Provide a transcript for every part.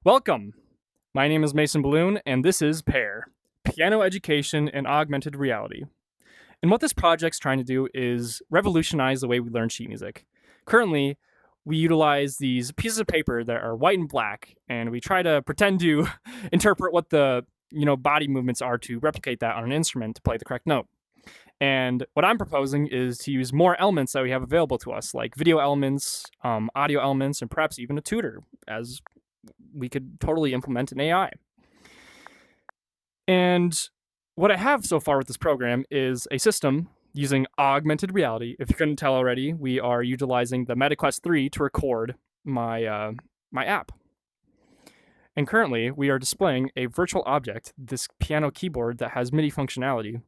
Welcome! My name is Mason Balloon, and this is PEAR, Piano Education and Augmented Reality. And what this project's trying to do is revolutionize the way we learn sheet music. Currently, we utilize these pieces of paper that are white and black, and we try to pretend to interpret what the body movements are to replicate that on an instrument to play the correct note. And what I'm proposing is to use more elements that we have available to us, like video elements, audio elements, and perhaps even a tutor, as we could totally implement an AI. And what I have so far with this program is a system using augmented reality. If you couldn't tell already, we are utilizing the MetaQuest 3 to record my app. And currently, we are displaying a virtual object, this piano keyboard that has MIDI functionality.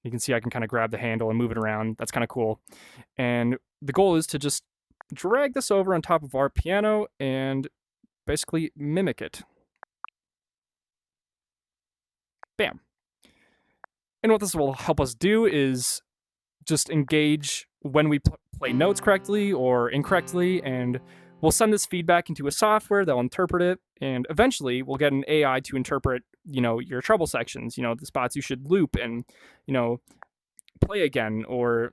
You can see I can kind of grab the handle and move it around. That's kind of cool. And the goal is to just drag this over on top of our piano and basically mimic it. Bam. And what this will help us do is just engage when we play notes correctly or incorrectly, and we'll send this feedback into a software that will interpret it, and eventually we'll get an AI to interpret, your treble sections, the spots you should loop and, play again or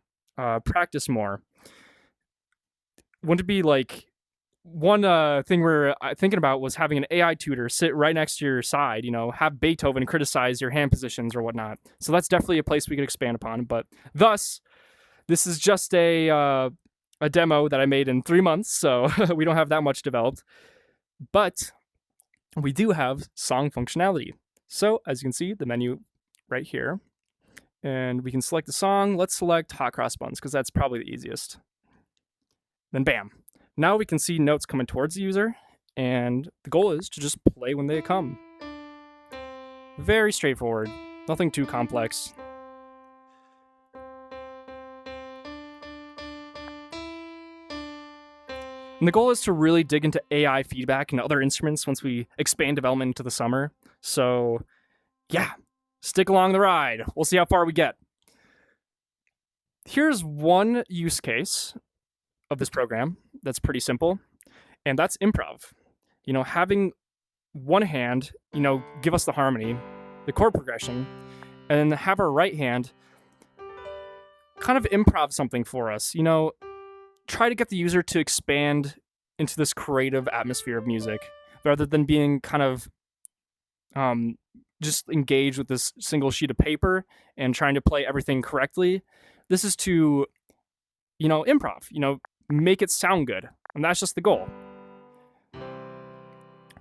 practice more. Wouldn't it be like one thing we're thinking about was having an AI tutor sit right next to your side, have Beethoven criticize your hand positions or whatnot. So that's definitely a place we could expand upon. But thus, this is just a demo that I made in 3 months, so we don't have that much developed. But we do have song functionality. So as you can see, the menu right here, and we can select the song. Let's select Hot Cross Buns because that's probably the easiest. Then bam. Now we can see notes coming towards the user, and the goal is to just play when they come. Very straightforward, nothing too complex. And the goal is to really dig into AI feedback and other instruments once we expand development into the summer. So yeah, stick along the ride. We'll see how far we get. Here's one use case of this program that's pretty simple, and that's improv. Having one hand, give us the harmony, the chord progression, and then have our right hand kind of improv something for us. Try to get the user to expand into this creative atmosphere of music rather than being kind of just engaged with this single sheet of paper and trying to play everything correctly. This is to, improv, make it sound good. And that's just the goal.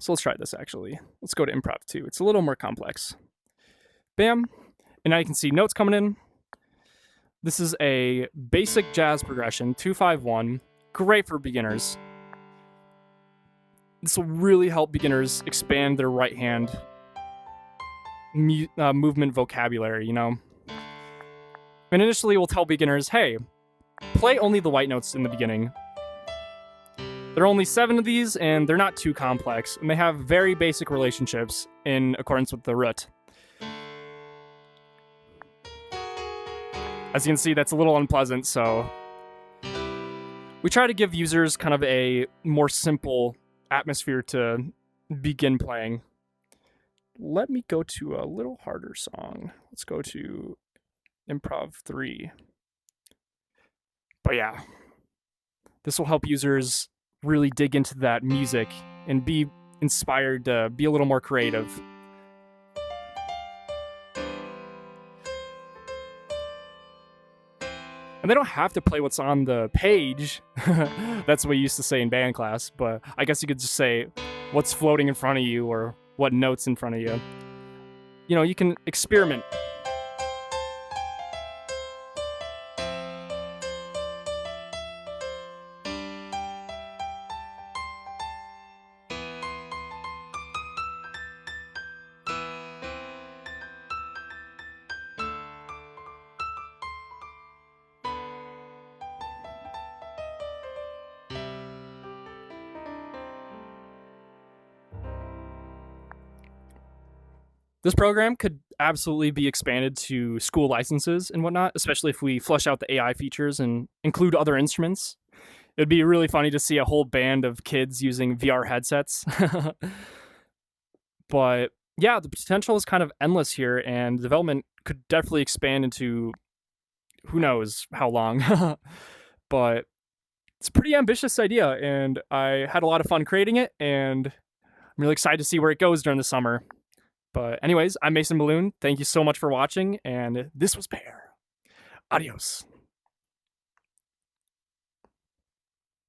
So let's try this actually. Let's go to improv 2. It's a little more complex. Bam. And now you can see notes coming in. This is a basic jazz progression, 2-5-1. Great for beginners. This will really help beginners expand their right hand movement vocabulary, And initially we'll tell beginners, hey, play only the white notes in the beginning. There are only 7 of these, and they're not too complex, and they have very basic relationships in accordance with the root. As you can see, that's a little unpleasant, so we try to give users kind of a more simple atmosphere to begin playing. Let me go to a little harder song. Let's go to Improv 3. But yeah, this will help users really dig into that music and be inspired to be a little more creative. And they don't have to play what's on the page. That's what we used to say in band class, but I guess you could just say what's floating in front of you or what notes in front of you. You can experiment. This program could absolutely be expanded to school licenses and whatnot, especially if we flush out the AI features and include other instruments. It'd be really funny to see a whole band of kids using VR headsets. But yeah, the potential is kind of endless here, and development could definitely expand into who knows how long. But it's a pretty ambitious idea, and I had a lot of fun creating it, and I'm really excited to see where it goes during the summer. But anyways, I'm Mason Balloon. Thank you so much for watching, and this was PEAR. Adios.